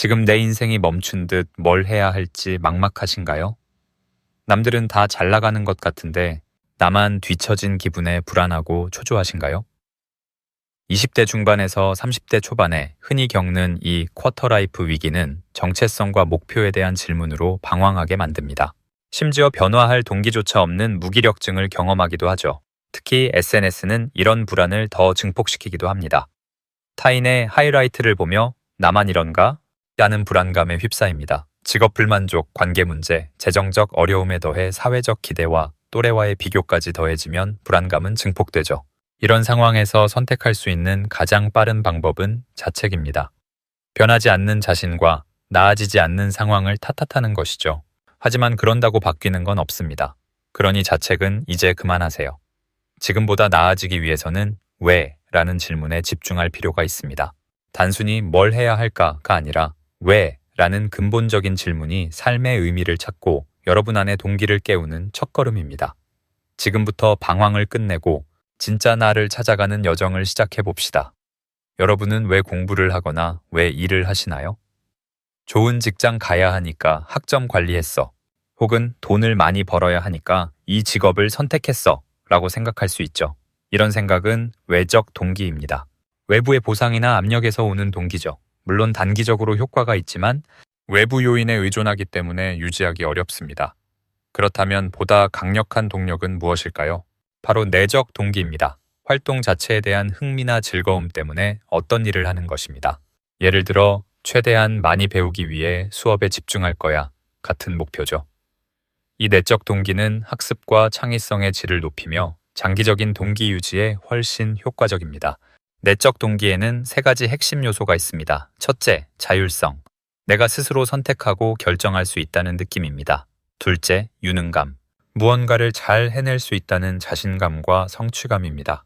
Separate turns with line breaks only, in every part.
지금 내 인생이 멈춘 듯 뭘 해야 할지 막막하신가요? 남들은 다 잘 나가는 것 같은데 나만 뒤처진 기분에 불안하고 초조하신가요? 20대 중반에서 30대 초반에 흔히 겪는 이 쿼터라이프 위기는 정체성과 목표에 대한 질문으로 방황하게 만듭니다. 심지어 변화할 동기조차 없는 무기력증을 경험하기도 하죠. 특히 SNS는 이런 불안을 더 증폭시키기도 합니다. 타인의 하이라이트를 보며 나만 이런가? 라는 불안감에 휩싸입니다. 직업 불만족, 관계 문제, 재정적 어려움에 더해 사회적 기대와 또래와의 비교까지 더해지면 불안감은 증폭되죠. 이런 상황에서 선택할 수 있는 가장 빠른 방법은 자책입니다. 변하지 않는 자신과 나아지지 않는 상황을 탓하는 것이죠. 하지만 그런다고 바뀌는 건 없습니다. 그러니 자책은 이제 그만하세요. 지금보다 나아지기 위해서는 왜? 라는 질문에 집중할 필요가 있습니다. 단순히 뭘 해야 할까가 아니라 왜? 라는 근본적인 질문이 삶의 의미를 찾고 여러분 안의 동기를 깨우는 첫걸음입니다. 지금부터 방황을 끝내고 진짜 나를 찾아가는 여정을 시작해 봅시다. 여러분은 왜 공부를 하거나 왜 일을 하시나요? 좋은 직장 가야 하니까 학점 관리했어. 혹은 돈을 많이 벌어야 하니까 이 직업을 선택했어. 라고 생각할 수 있죠. 이런 생각은 외적 동기입니다. 외부의 보상이나 압력에서 오는 동기죠. 물론 단기적으로 효과가 있지만 외부 요인에 의존하기 때문에 유지하기 어렵습니다. 그렇다면 보다 강력한 동력은 무엇일까요? 바로 내적 동기입니다. 활동 자체에 대한 흥미나 즐거움 때문에 어떤 일을 하는 것입니다. 예를 들어 최대한 많이 배우기 위해 수업에 집중할 거야 같은 목표죠. 이 내적 동기는 학습과 창의성의 질을 높이며 장기적인 동기 유지에 훨씬 효과적입니다. 내적 동기에는 세 가지 핵심 요소가 있습니다. 첫째, 자율성. 내가 스스로 선택하고 결정할 수 있다는 느낌입니다. 둘째, 유능감. 무언가를 잘 해낼 수 있다는 자신감과 성취감입니다.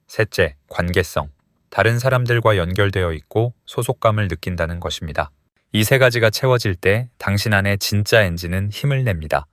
셋째, 관계성. 다른 사람들과 연결되어 있고 소속감을 느낀다는 것입니다. 이 세 가지가 채워질 때 당신 안에 진짜 엔진은 힘을 냅니다.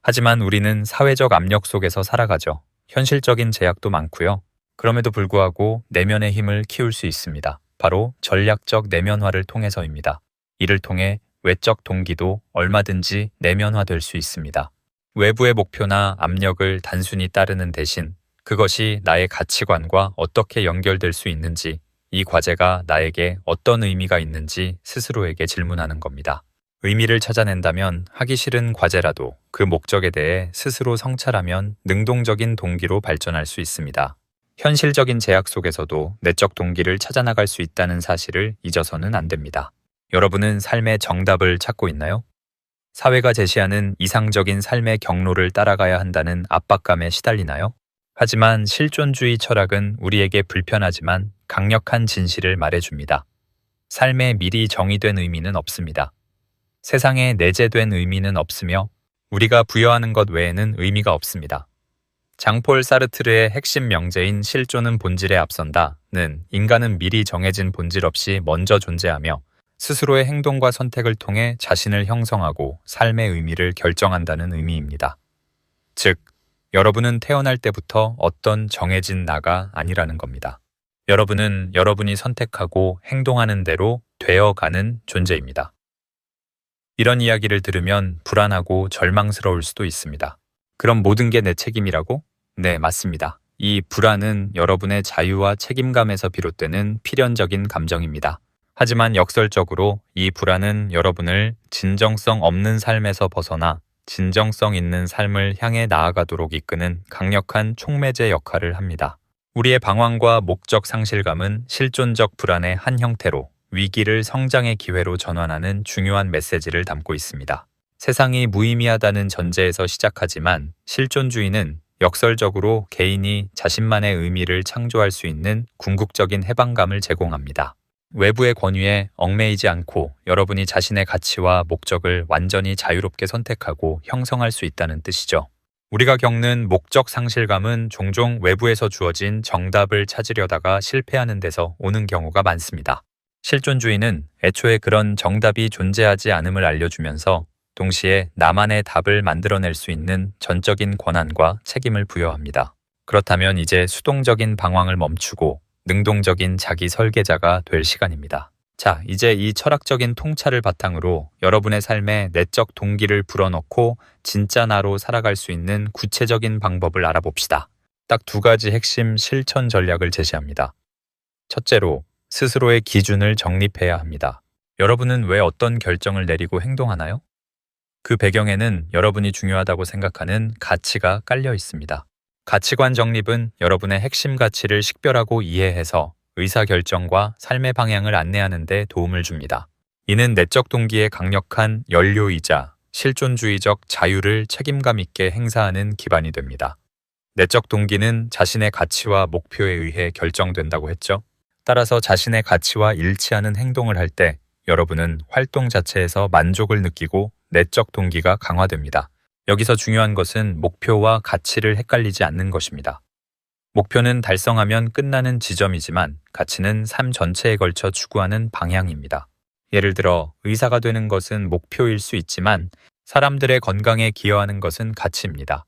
하지만 우리는 사회적 압력 속에서 살아가죠. 현실적인 제약도 많고요. 그럼에도 불구하고 내면의 힘을 키울 수 있습니다. 바로 전략적 내면화를 통해서입니다. 이를 통해 외적 동기도 얼마든지 내면화될 수 있습니다. 외부의 목표나 압력을 단순히 따르는 대신 그것이 나의 가치관과 어떻게 연결될 수 있는지, 이 과제가 나에게 어떤 의미가 있는지 스스로에게 질문하는 겁니다. 의미를 찾아낸다면 하기 싫은 과제라도 그 목적에 대해 스스로 성찰하면 능동적인 동기로 발전할 수 있습니다. 현실적인 제약 속에서도 내적 동기를 찾아나갈 수 있다는 사실을 잊어서는 안 됩니다. 여러분은 삶의 정답을 찾고 있나요? 사회가 제시하는 이상적인 삶의 경로를 따라가야 한다는 압박감에 시달리나요? 하지만 실존주의 철학은 우리에게 불편하지만 강력한 진실을 말해줍니다. 삶에 미리 정의된 의미는 없습니다. 세상에 내재된 의미는 없으며 우리가 부여하는 것 외에는 의미가 없습니다. 장폴 사르트르의 핵심 명제인 실존은 본질에 앞선다는 인간은 미리 정해진 본질 없이 먼저 존재하며 스스로의 행동과 선택을 통해 자신을 형성하고 삶의 의미를 결정한다는 의미입니다. 즉, 여러분은 태어날 때부터 어떤 정해진 나가 아니라는 겁니다. 여러분은 여러분이 선택하고 행동하는 대로 되어가는 존재입니다. 이런 이야기를 들으면 불안하고 절망스러울 수도 있습니다. 그럼 모든 게 내 책임이라고? 네, 맞습니다. 이 불안은 여러분의 자유와 책임감에서 비롯되는 필연적인 감정입니다. 하지만 역설적으로 이 불안은 여러분을 진정성 없는 삶에서 벗어나 진정성 있는 삶을 향해 나아가도록 이끄는 강력한 촉매제 역할을 합니다. 우리의 방황과 목적 상실감은 실존적 불안의 한 형태로 위기를 성장의 기회로 전환하는 중요한 메시지를 담고 있습니다. 세상이 무의미하다는 전제에서 시작하지만 실존주의는 역설적으로 개인이 자신만의 의미를 창조할 수 있는 궁극적인 해방감을 제공합니다. 외부의 권위에 얽매이지 않고 여러분이 자신의 가치와 목적을 완전히 자유롭게 선택하고 형성할 수 있다는 뜻이죠. 우리가 겪는 목적 상실감은 종종 외부에서 주어진 정답을 찾으려다가 실패하는 데서 오는 경우가 많습니다. 실존주의는 애초에 그런 정답이 존재하지 않음을 알려주면서 동시에 나만의 답을 만들어낼 수 있는 전적인 권한과 책임을 부여합니다. 그렇다면 이제 수동적인 방황을 멈추고 능동적인 자기 설계자가 될 시간입니다. 자, 이제 이 철학적인 통찰을 바탕으로 여러분의 삶에 내적 동기를 불어넣고 진짜 나로 살아갈 수 있는 구체적인 방법을 알아봅시다. 딱 두 가지 핵심 실천 전략을 제시합니다. 첫째로, 스스로의 기준을 정립해야 합니다. 여러분은 왜 어떤 결정을 내리고 행동하나요? 그 배경에는 여러분이 중요하다고 생각하는 가치가 깔려 있습니다. 가치관 정립은 여러분의 핵심 가치를 식별하고 이해해서 의사결정과 삶의 방향을 안내하는 데 도움을 줍니다. 이는 내적 동기의 강력한 연료이자 실존주의적 자유를 책임감 있게 행사하는 기반이 됩니다. 내적 동기는 자신의 가치와 목표에 의해 결정된다고 했죠. 따라서 자신의 가치와 일치하는 행동을 할 때 여러분은 활동 자체에서 만족을 느끼고 내적 동기가 강화됩니다. 여기서 중요한 것은 목표와 가치를 헷갈리지 않는 것입니다. 목표는 달성하면 끝나는 지점이지만 가치는 삶 전체에 걸쳐 추구하는 방향입니다. 예를 들어 의사가 되는 것은 목표일 수 있지만 사람들의 건강에 기여하는 것은 가치입니다.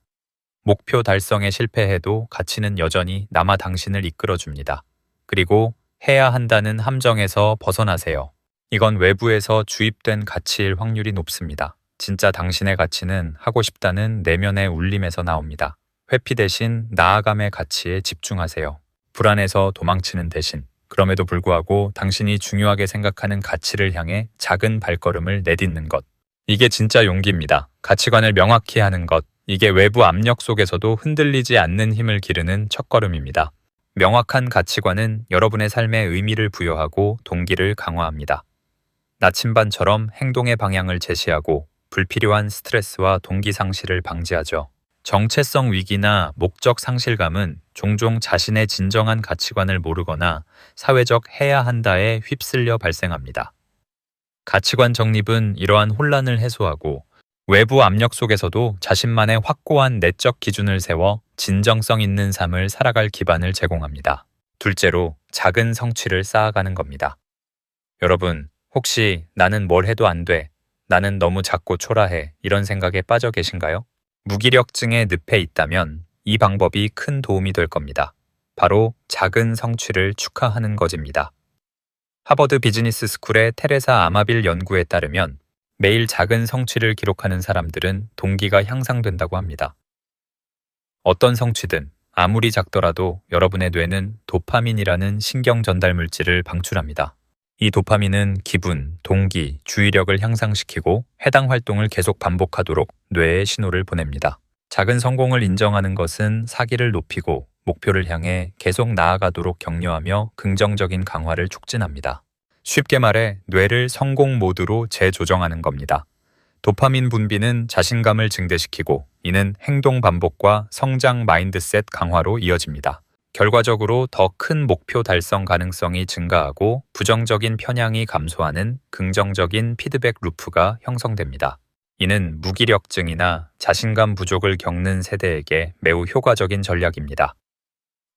목표 달성에 실패해도 가치는 여전히 나마 당신을 이끌어줍니다. 그리고 해야 한다는 함정에서 벗어나세요. 이건 외부에서 주입된 가치일 확률이 높습니다. 진짜 당신의 가치는 하고 싶다는 내면의 울림에서 나옵니다. 회피 대신 나아감의 가치에 집중하세요. 불안해서 도망치는 대신. 그럼에도 불구하고 당신이 중요하게 생각하는 가치를 향해 작은 발걸음을 내딛는 것. 이게 진짜 용기입니다. 가치관을 명확히 하는 것. 이게 외부 압력 속에서도 흔들리지 않는 힘을 기르는 첫걸음입니다. 명확한 가치관은 여러분의 삶에 의미를 부여하고 동기를 강화합니다. 나침반처럼 행동의 방향을 제시하고 불필요한 스트레스와 동기 상실을 방지하죠. 정체성 위기나 목적 상실감은 종종 자신의 진정한 가치관을 모르거나 사회적 해야 한다에 휩쓸려 발생합니다. 가치관 정립은 이러한 혼란을 해소하고 외부 압력 속에서도 자신만의 확고한 내적 기준을 세워 진정성 있는 삶을 살아갈 기반을 제공합니다. 둘째로, 작은 성취를 쌓아가는 겁니다. 여러분, 혹시 나는 뭘 해도 안 돼, 나는 너무 작고 초라해 이런 생각에 빠져 계신가요? 무기력증의 늪에 있다면 이 방법이 큰 도움이 될 겁니다. 바로 작은 성취를 축하하는 것입니다. 하버드 비즈니스 스쿨의 테레사 아마빌 연구에 따르면 매일 작은 성취를 기록하는 사람들은 동기가 향상된다고 합니다. 어떤 성취든 아무리 작더라도 여러분의 뇌는 도파민이라는 신경 전달 물질을 방출합니다. 이 도파민은 기분, 동기, 주의력을 향상시키고 해당 활동을 계속 반복하도록 뇌에 신호를 보냅니다. 작은 성공을 인정하는 것은 사기를 높이고 목표를 향해 계속 나아가도록 격려하며 긍정적인 강화를 촉진합니다. 쉽게 말해 뇌를 성공 모드로 재조정하는 겁니다. 도파민 분비는 자신감을 증대시키고 이는 행동 반복과 성장 마인드셋 강화로 이어집니다. 결과적으로 더 큰 목표 달성 가능성이 증가하고 부정적인 편향이 감소하는 긍정적인 피드백 루프가 형성됩니다. 이는 무기력증이나 자신감 부족을 겪는 세대에게 매우 효과적인 전략입니다.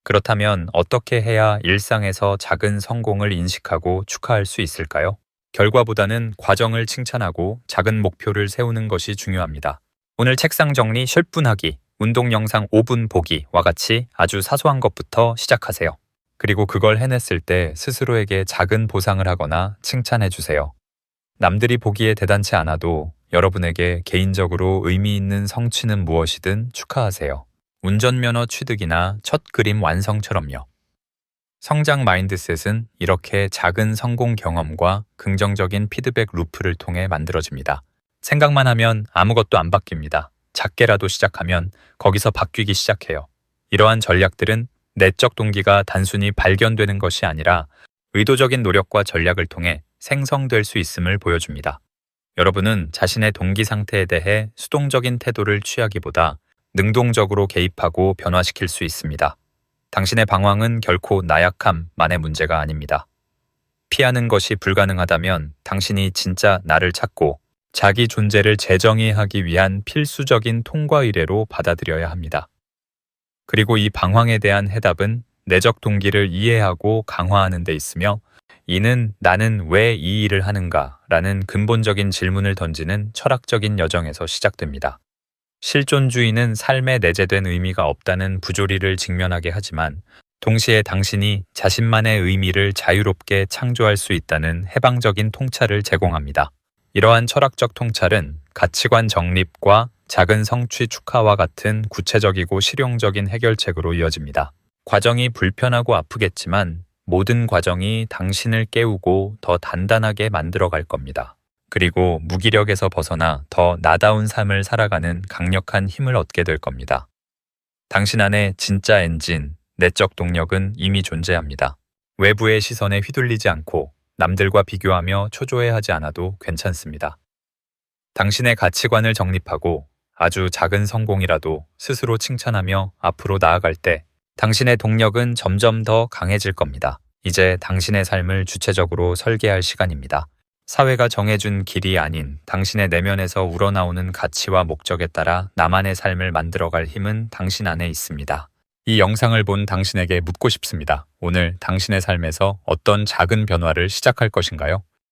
그렇다면 어떻게 해야 일상에서 작은 성공을 인식하고 축하할 수 있을까요? 결과보다는 과정을 칭찬하고 작은 목표를 세우는 것이 중요합니다. 오늘 책상 정리 10분 하기, 운동 영상 5분 보기와 같이 아주 사소한 것부터 시작하세요. 그리고 그걸 해냈을 때 스스로에게 작은 보상을 하거나 칭찬해 주세요. 남들이 보기에 대단치 않아도 여러분에게 개인적으로 의미 있는 성취는 무엇이든 축하하세요. 운전면허 취득이나 첫 그림 완성처럼요. 성장 마인드셋은 이렇게 작은 성공 경험과 긍정적인 피드백 루프를 통해 만들어집니다. 생각만 하면 아무것도 안 바뀝니다. 작게라도 시작하면 거기서 바뀌기 시작해요. 이러한 전략들은 내적 동기가 단순히 발견되는 것이 아니라 의도적인 노력과 전략을 통해 생성될 수 있음을 보여줍니다. 여러분은 자신의 동기 상태에 대해 수동적인 태도를 취하기보다 능동적으로 개입하고 변화시킬 수 있습니다. 당신의 방황은 결코 나약함만의 문제가 아닙니다. 피하는 것이 불가능하다면 당신이 진짜 나를 찾고 자기 존재를 재정의하기 위한 필수적인 통과 의례로 받아들여야 합니다. 그리고 이 방황에 대한 해답은 내적 동기를 이해하고 강화하는 데 있으며 이는 나는 왜 이 일을 하는가? 라는 근본적인 질문을 던지는 철학적인 여정에서 시작됩니다. 실존주의는 삶에 내재된 의미가 없다는 부조리를 직면하게 하지만 동시에 당신이 자신만의 의미를 자유롭게 창조할 수 있다는 해방적인 통찰을 제공합니다. 이러한 철학적 통찰은 가치관 정립과 작은 성취 축하와 같은 구체적이고 실용적인 해결책으로 이어집니다. 과정이 불편하고 아프겠지만 모든 과정이 당신을 깨우고 더 단단하게 만들어갈 겁니다. 그리고 무기력에서 벗어나 더 나다운 삶을 살아가는 강력한 힘을 얻게 될 겁니다. 당신 안에 진짜 엔진, 내적 동력은 이미 존재합니다. 외부의 시선에 휘둘리지 않고 남들과 비교하며 초조해하지 않아도 괜찮습니다. 당신의 가치관을 정립하고 아주 작은 성공이라도 스스로 칭찬하며 앞으로 나아갈 때 당신의 동력은 점점 더 강해질 겁니다. 이제 당신의 삶을 주체적으로 설계할 시간입니다. 사회가 정해준 길이 아닌 당신의 내면에서 우러나오는 가치와 목적에 따라 나만의 삶을 만들어갈 힘은 당신 안에 있습니다. 이 영상을 본 당신에게 묻고 싶습니다. 오늘 당신의 삶에서 어떤 작은 변화를 시작할 것인가요?